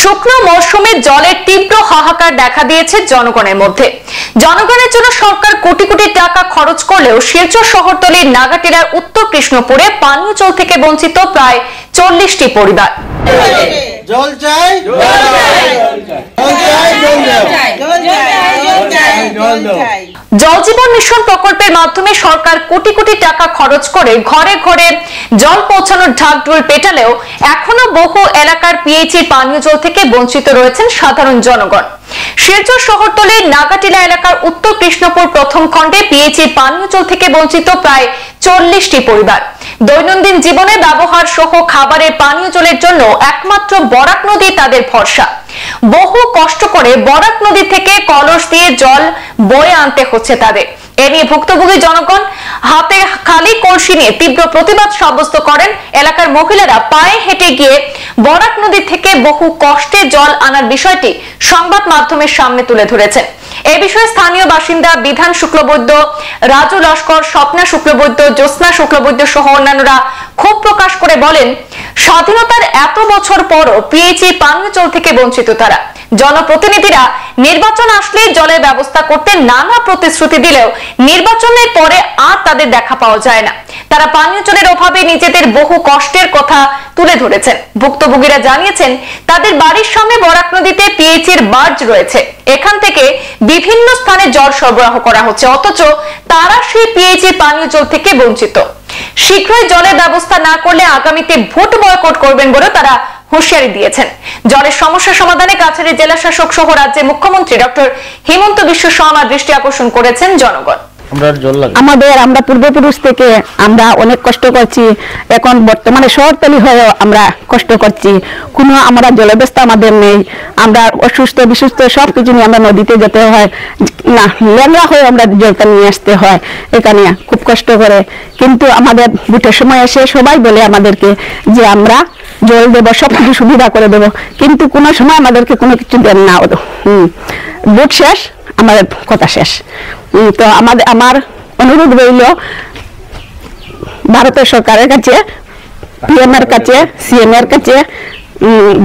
শুকনো মৌসুমে জলের তীব্র হাহাকার দেখা দিয়েছে জনগণের মধ্যে। জনগণের জন্য সরকার কোটি কোটি টাকা খরচ করলেও শিলচর শহরতলির নাগাটিলার উত্তর কৃষ্ণপুরে পানীয় জল থেকে বঞ্চিত প্রায় 40টি পরিবার। জল চাই, জল জীবন মিশন প্রকল্পের মাধ্যমে সরকার কোটি কোটি টাকা খরচ করে ঘরে ঘরে জল পৌঁছানোর ঢাকঢোল পেটালেও এখনো বহু এলাকার পিএইচই পানীয় জল থেকে বঞ্চিত রয়েছেন সাধারণ জনগণ। শিলচর শহরতলির নাগাটিলা এলাকার উত্তর কৃষ্ণপুর প্রথম খণ্ডে পিএইচই পানীয় জল থেকে বঞ্চিত প্রায় 40টি পরিবার। দৈনন্দিন জীবনে ব্যবহার সহ খাবারের পানীয় জলের জন্য একমাত্র বরাক নদী তাদের ভরসা। বহু কষ্ট করে বরাক নদী থেকে কলস দিয়ে জল বয়ে আনতে হচ্ছে তাদের। এ নিয়ে ভুক্তভোগী জনগণ হাতে খালি কলসি নিয়ে তীব্র প্রতিবাদ সাব্যস্ত করেন। এলাকার মহিলারা পায়ে হেঁটে গিয়ে বরাক নদী থেকে বহু কষ্টে জল আনার বিষয়টি সংবাদ মাধ্যমের সামনে তুলে ধরেছেন। এ বিষয়ে স্থানীয় বাসিন্দা বিধান শুক্লবৈদ্য, রাজু লস্কর, স্বপ্না শুক্লবৈদ্য, জ্যোৎস্না শুক্লবৈদ্য সহ অন্যান্যরা ক্ষোভ প্রকাশ করে বলেন, স্বাধীনতার এত বছর পরও পিএইচই পানীয় জল থেকে বঞ্চিত তারা। জনপ্রতিনিধিরা নির্বাচন আসলেই জলের ব্যবস্থা করতে নানা প্রতিশ্রুতি দিলেও নির্বাচনের পরে আর তাদের দেখা পাওয়া যায় না। তারা পানীয় জলের অভাবে নিজেদের বহু কষ্টের কথা তুলে ধরেছেন। ভুক্তভোগীরা জানিয়েছেন, তাদের বাড়ির সামনে বরাক নদীতে পিএইচির বার্জ রয়েছে। এখান থেকে বিভিন্ন স্থানে জল সরবরাহ করা হচ্ছে, অথচ তারা সেই পিএইচি পানীয় জল থেকে বঞ্চিত। শীঘ্রই জলের ব্যবস্থা না করলে আগামীতে ভোট বয়কট করবেন বলে তারা হুঁশিয়ারি দিয়েছেন। জলের সমস্যা সমাধানে কাছাড়ের জেলা শাসক সহ রাজ্যের মুখ্যমন্ত্রী ডক্টর হিমন্ত বিশ্ব শর্মার দৃষ্টি আকর্ষণ করেছেন জনগণ। আমরা পূর্বপুরুষ থেকে আমরা অনেক কষ্ট করছি, এখন বর্তমানে শহরতলি হয়েও আমরা কষ্ট করছি। কোনো আমরা জলের ব্যবস্থা আমাদের নেই। আমরা অসুস্থ বিসুস্থ সবকিছু নিয়ে আমরা নদীতে যেতে হয়, না লেংরা হয়ে আমরা জলটা নিয়ে আসতে হয়, এখানে খুব কষ্ট করে। কিন্তু আমাদের ভোটের সময় এসে সবাই বলে আমাদেরকে যে আমরা জল দেবো, সবকিছু সুবিধা করে দেবো, কিন্তু কোনো সময় আমাদেরকে কোনো কিছু দেন না। ভোট শেষ, আমাদের কথা শেষ। তো আমার অনুরোধ রইল ভারতের সরকারের কাছে, পিএম এর কাছে, সিএম এর কাছে,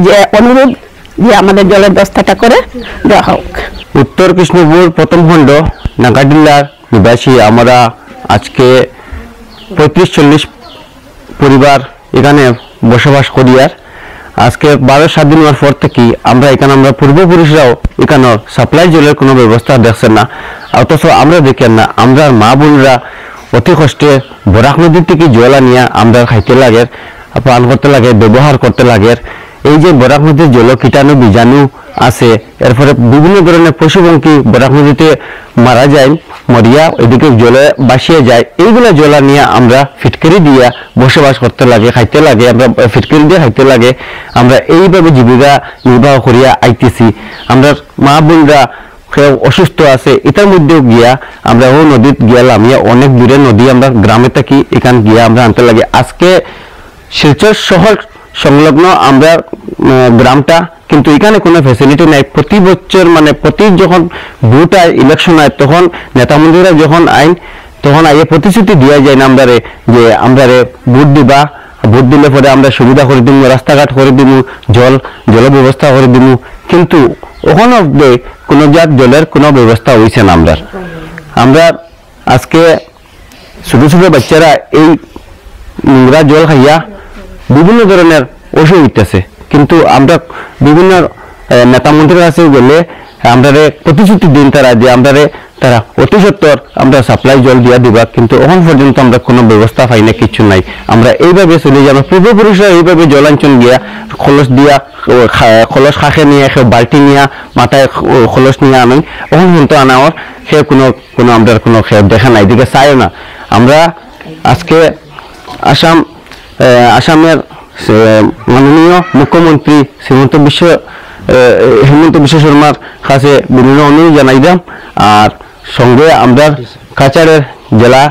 যে অনুরোধ যে আমাদের জলের ব্যবস্থাটা করে দেওয়া হোক। উত্তর কৃষ্ণপুর প্রথম খণ্ড নাগাটিলার নিবাসী আমরা আজকে 35-40 পরিবার এখানে বসবাস করি। আর আজকে 12 স্বাধীন হওয়ার পর থেকে আমরা পূর্বপুরুষরাও এখানে সাপ্লাই জলের কোনো ব্যবস্থা দেখছেন না, অথচ আমরা দেখেন না। আমরা মা বোনরা অতি কষ্টে বরাক নদীর থেকে জল আনিয়া আমরা খাইতে লাগে, পান করতে লাগে, ব্যবহার করতে লাগে। এই যে বরাক নদীর জল কীটাণু বীজাণু আছে, এরপরে বিভিন্ন ধরনের পশু পঙ্খী বরাক নদীতে মারা যায়, মরিয়া এদিকে জলে বাসিয়ে যায়। এইগুলা জল নিয়ে আমরা ফিটকারি দিয়া বসবাস করতে লাগে, খাইতে লাগে, আমরা ফিটকারি দিয়ে খাইতে লাগে। আমরা এইভাবে জীবিকা নির্বাহ করিয়া আইতেছি। আমরা মা বোনরা অসুস্থ আছে, এটার মধ্যেও গিয়া আমরা ও নদীত গিয়ালাম, অনেক দূরে নদী, আমরা গ্রামে থাকি, এখান গিয়া আমরা আনতে লাগে। আজকে শিলচর শহর সংলগ্ন আমরা গ্রামটা, কিন্তু এখানে কোনো ফ্যাসিলিটি নাই। প্রতি বছর প্রতি যখন ভোট আয়, ইলেকশন আয়, তখন নেতা মন্ত্রীরা যখন আইন তখন আইয়ে প্রতিশ্রুতি দেওয়া যায় না আমরারে, যে আমরারে ভোট দিবা, ভোট দিলে পরে আমরা সুবিধা করে দিব, রাস্তাঘাট করে দিব, জল ব্যবস্থা করে দিব, কিন্তু ওখানে অব্দি কোনো জাত জলের কোনো ব্যবস্থা হয়েছে না। আমরা আজকে ছোট ছোট বাচ্চারা এই নোংরা জল খাইয়া বিভিন্ন ধরনের অসুখ হইতেছে, কিন্তু আমরা বিভিন্ন নেতা মন্ত্রীর কাছে গেলে আমরা প্রতিশ্রুতি দিন তারা যে তারা অতি সত্তর আমরা সাপ্লাই জল দিয়া দিবা, কিন্তু এখন পর্যন্ত আমরা কোনো ব্যবস্থা পাই না, কিছু নাই। আমরা এইভাবে চলে যাই। আমরা পূর্বপুরুষরা এইভাবে জলাঞ্চল গিয়া খলস দিয়া, খলস খাখে নিয়ে, বাল্টি নিয়ে, মাথায় খলস নিয়ে আনেন, এখন পর্যন্ত আনাওয়ার সে কোনো আমরা কোনো দেখা নাই, এদিকে চাইও না। আমরা আজকে আসামের মাননীয় মুখ্যমন্ত্রী হিমন্ত বিশ্ব শর্মার কাছে বিভিন্ন অনুরোধ জানাইলাম। আর সঙ্গে আমরা কাছাড়ের জেলা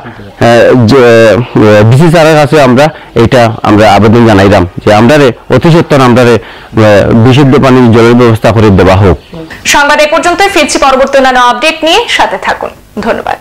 ডিসি স্যারের কাছে আমরা আবেদন জানাইলাম যে আমরা অতি সত্বর বিশুদ্ধ পানি জলের ব্যবস্থা করে দেওয়া হোক। সংবাদ এ পর্যন্তই, ফিরছি পরবর্তী অন্যান্য আপডেট নিয়ে, সাথে থাকুন। ধন্যবাদ।